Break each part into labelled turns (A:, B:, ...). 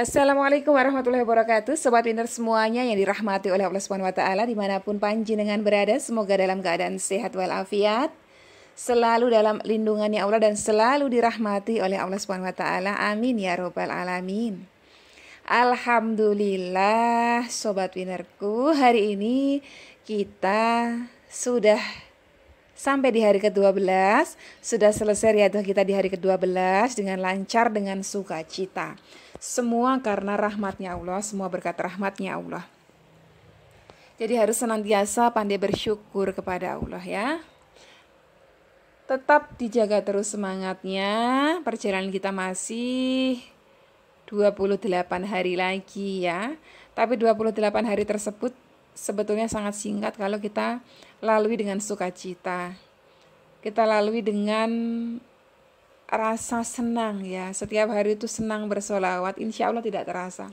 A: Assalamualaikum warahmatullahi wabarakatuh. Sobat Winner semuanya yang dirahmati oleh Allah Subhanahu wa taala dimanapun panjenengan berada, semoga dalam keadaan sehat walafiat, selalu dalam lindungannya Allah dan selalu dirahmati oleh Allah Subhanahu wa taala. Amin ya robbal alamin. Alhamdulillah Sobat Winnerku, hari ini kita sudah sampai di hari ke-12, sudah selesai riyadhah kita di hari ke-12 dengan lancar, dengan sukacita. Semua karena rahmatnya Allah, semua berkat rahmatnya Allah. Jadi harus senantiasa pandai bersyukur kepada Allah ya. Tetap dijaga terus semangatnya, perjalanan kita masih 28 hari lagi ya. Tapi 28 hari tersebut sebetulnya sangat singkat kalau kita lalui dengan sukacita. Kita lalui dengan rasa senang ya. Setiap hari itu senang bersolawat, insya Allah tidak terasa.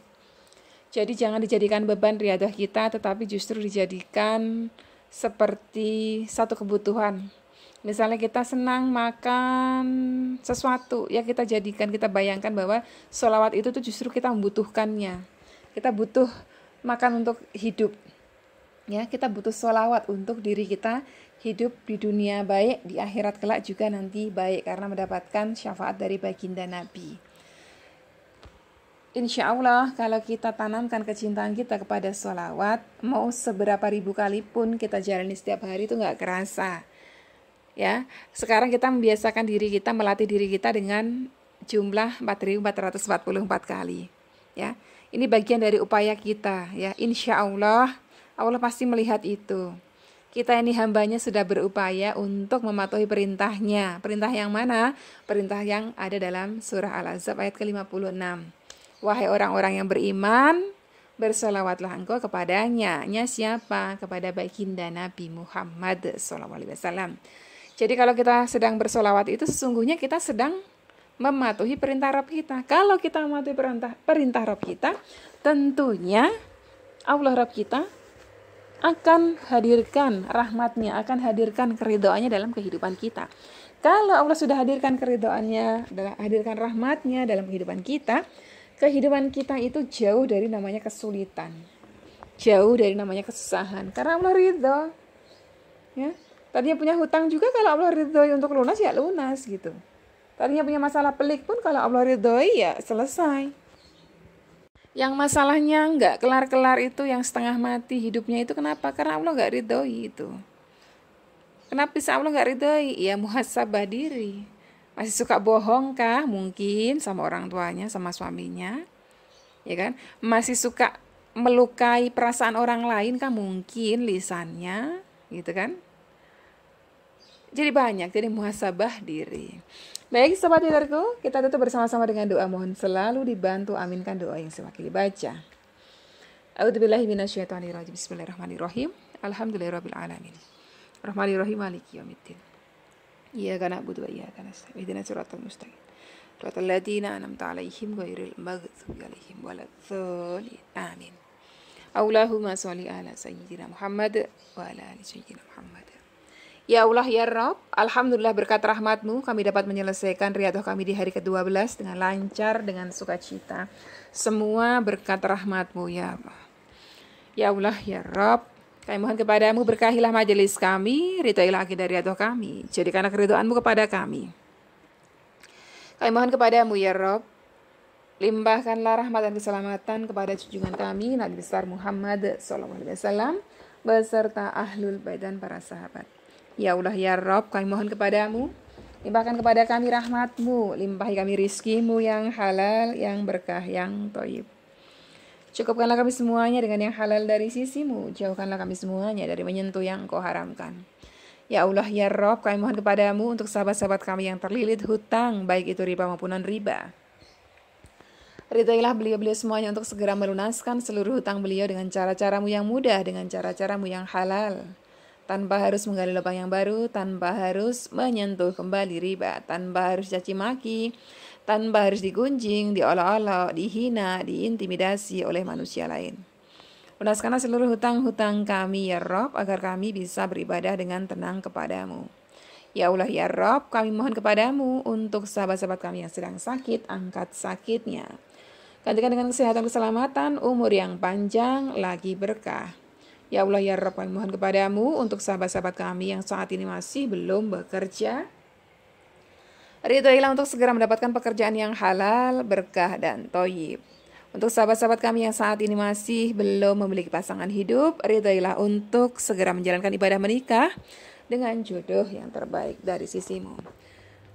A: Jadi jangan dijadikan beban riyadhah kita, tetapi justru dijadikan seperti satu kebutuhan. Misalnya kita senang makan sesuatu, ya kita jadikan, kita bayangkan bahwa sholawat itu tuh justru kita membutuhkannya. Kita butuh makan untuk hidup. Ya, kita butuh sholawat untuk diri kita hidup di dunia baik, di akhirat kelak juga nanti baik karena mendapatkan syafaat dari baginda Nabi. Insya Allah kalau kita tanamkan kecintaan kita kepada sholawat, mau seberapa ribu kali pun kita jalani setiap hari itu nggak kerasa. Ya, sekarang kita membiasakan diri kita, melatih diri kita dengan jumlah 4.444 kali. Ya, ini bagian dari upaya kita. Ya, insya Allah Allah pasti melihat itu. Kita ini hambanya sudah berupaya untuk mematuhi perintahnya. Perintah yang mana? Perintah yang ada dalam surah Al-Ahzab ayat ke-56. Wahai orang-orang yang beriman, bersolawatlah engkau kepadanya. Nya siapa? Kepada baginda Nabi Muhammad SAW. Jadi kalau kita sedang bersolawat itu sesungguhnya kita sedang mematuhi perintah Rabb kita. Kalau kita mematuhi perintah Rabb kita, tentunya Allah Rabb kita akan hadirkan rahmatnya, akan hadirkan keridhaannya dalam kehidupan kita. Kalau Allah sudah hadirkan keridhaannya, hadirkan rahmatnya dalam kehidupan kita itu jauh dari namanya kesulitan, jauh dari namanya kesusahan, karena Allah ridho. Ya, tadinya punya hutang juga kalau Allah ridhoi untuk lunas ya lunas gitu. Tadinya punya masalah pelik pun kalau Allah ridhoi ya selesai. Yang masalahnya nggak kelar-kelar itu, yang setengah mati hidupnya itu kenapa? Karena Allah nggak ridhoi itu. Kenapa bisa Allah nggak ridhoi? Ya muhasabah diri. Masih suka bohong kah? Mungkin sama orang tuanya, sama suaminya. Ya kan? Masih suka melukai perasaan orang lain kah? Mungkin lisannya, gitu kan? Jadi banyak, jadi muhasabah diri. Baik sobat Winnerku, kita tutup bersama-sama dengan doa, mohon selalu dibantu aminkan doa yang sewakili baca. A'udzubillahi minasyaitonirrajim. Bismillahirrahmanirrahim. Alhamdulillahirabbil alamin. Rahmanirrahim maliki yaumiddin. Iyyaka na'budu wa iyyaka nasta'in. Ihdinas siratal mustaqim. Siratal ladzina an'amta 'alaihim ghairil maghdubi 'alaihim waladdallin. Amin. Allahumma sholli ala sayyidina Muhammad wa ala ali sayyidina Muhammad. Ya Allah ya Rabb, alhamdulillah berkat rahmatmu kami dapat menyelesaikan riyadhah kami di hari ke-12 dengan lancar, dengan sukacita. Semua berkat rahmatmu ya Allah. Ya Allah ya Rabb, kami mohon kepadamu berkahilah majelis kami, ridhoilah akidah riyadhah kami, jadikanlah keridhoanmu kepada kami. Kami mohon kepadamu ya Rabb, limpahkanlah rahmat dan keselamatan kepada junjungan kami Nabi besar Muhammad SAW beserta ahlul bait dan para sahabat. Ya Allah ya Rabb, kami mohon kepadamu, limpahkan kepada kami rahmatmu, limpahi kami rizkimu yang halal, yang berkah, yang thayyib. Cukupkanlah kami semuanya dengan yang halal dari sisimu, jauhkanlah kami semuanya dari menyentuh yang engkau haramkan. Ya Allah ya Rabb, kami mohon kepadamu untuk sahabat-sahabat kami yang terlilit hutang, baik itu riba maupun non-riba. Ridhoilah beliau-beliau semuanya untuk segera melunaskan seluruh hutang beliau dengan cara-caramu yang mudah, dengan cara-caramu yang halal. Tanpa harus menggali lubang yang baru, tanpa harus menyentuh kembali riba, tanpa harus caci maki, tanpa harus digunjing, diolok-olok, dihina, diintimidasi oleh manusia lain. Lunaskanlah seluruh hutang-hutang kami ya Rabb, agar kami bisa beribadah dengan tenang kepadamu. Ya Allah ya Rabb, kami mohon kepadamu untuk sahabat-sahabat kami yang sedang sakit, angkat sakitnya. Gantikan dengan kesehatan, keselamatan, umur yang panjang, lagi berkah. Ya Allah ya Rabb, kami mohon kepadamu untuk sahabat-sahabat kami yang saat ini masih belum bekerja. Ridhoilah untuk segera mendapatkan pekerjaan yang halal, berkah, dan thoyyib. Untuk sahabat-sahabat kami yang saat ini masih belum memiliki pasangan hidup, ridhoilah untuk segera menjalankan ibadah menikah dengan jodoh yang terbaik dari sisimu.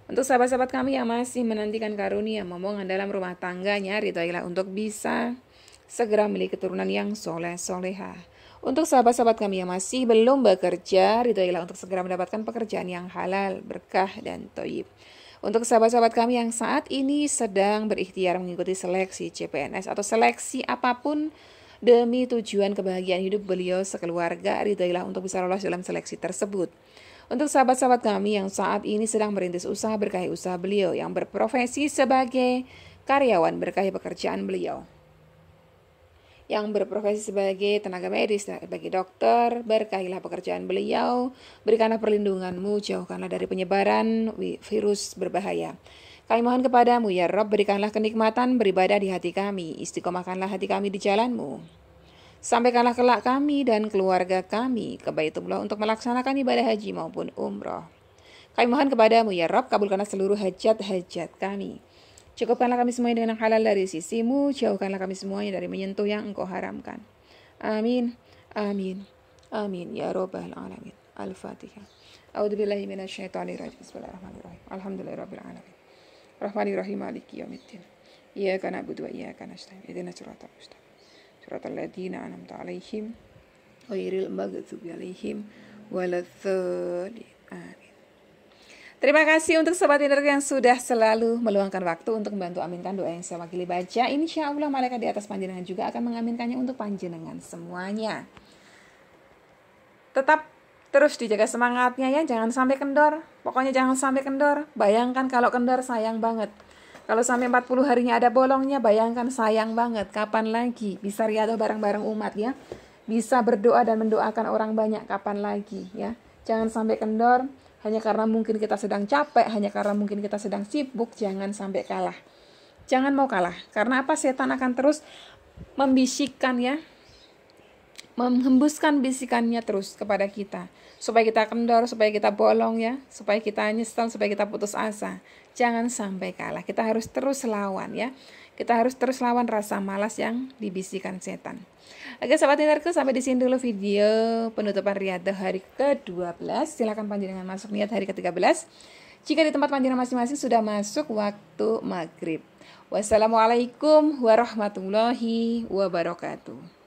A: Untuk sahabat-sahabat kami yang masih menantikan karunia momongan dalam rumah tangganya, ridhoilah untuk bisa segera memiliki keturunan yang soleh-soleha. Untuk sahabat-sahabat kami yang masih belum bekerja, ridhoilah untuk segera mendapatkan pekerjaan yang halal, berkah, dan thoyyib. Untuk sahabat-sahabat kami yang saat ini sedang berikhtiar mengikuti seleksi CPNS atau seleksi apapun demi tujuan kebahagiaan hidup beliau sekeluarga, ridhoilah untuk bisa lolos dalam seleksi tersebut. Untuk sahabat-sahabat kami yang saat ini sedang merintis usaha, berkahi usaha beliau, yang berprofesi sebagai karyawan, berkahi pekerjaan beliau. Yang berprofesi sebagai tenaga medis, sebagai dokter, berkahilah pekerjaan beliau, berikanlah perlindunganmu, jauhkanlah dari penyebaran virus berbahaya. Kami mohon kepadamu ya Rabb, berikanlah kenikmatan beribadah di hati kami, istiqomahkanlah hati kami di jalanmu. Sampaikanlah kelak kami dan keluarga kami ke Baitullah untuk melaksanakan ibadah haji maupun umroh. Kami mohon kepadamu ya Rabb, kabulkanlah seluruh hajat-hajat kami. Cukupkanlah kami semuanya dengan halal dari sisimu, jauhkanlah kami semuanya dari menyentuh yang engkau haramkan. Amin, amin, amin, ya Rabbal Alamin. Al-Fatihah. A'udzubillahi minasyaitonirrajim. Bismillahirrahmanirrahim. Alhamdulillahirabbil alamin. Rahmanirrahim, maliki yaumiddin. Iyyaka na'budu wa iyyaka nasta'in. Ihdinas siratal mustaqim. Siratal ladzina an'amta 'alaihim ghairil maghdubi 'alaihim waladdallin. Amin. Terima kasih untuk Sobat Pinter yang sudah selalu meluangkan waktu untuk membantu aminkan doa yang saya wakili baca. Insya Allah malaikat di atas panjenengan juga akan mengaminkannya untuk panjenengan semuanya. Tetap terus dijaga semangatnya ya, jangan sampai kendor. Pokoknya jangan sampai kendor. Bayangkan kalau kendor sayang banget. Kalau sampai 40 harinya ada bolongnya, bayangkan sayang banget. Kapan lagi bisa riadah bareng-bareng umat ya. Bisa berdoa dan mendoakan orang banyak, kapan lagi ya. Jangan sampai kendor. Hanya karena mungkin kita sedang capek, hanya karena mungkin kita sedang sibuk, jangan sampai kalah. Jangan mau kalah. Karena apa? Setan akan terus membisikkan ya. Menghembuskan bisikannya terus kepada kita. Supaya kita kendor, supaya kita bolong ya. Supaya kita nyesel, supaya kita putus asa. Jangan sampai kalah. Kita harus terus lawan ya. Kita harus terus lawan rasa malas yang dibisikkan setan. Oke sahabat pintarku, sampai di sini dulu video penutupan riyadhah hari ke-12. Silakan panjenengan masuk niat hari ke-13 jika di tempat panjenengan masing-masing sudah masuk waktu maghrib. Wassalamualaikum warahmatullahi wabarakatuh.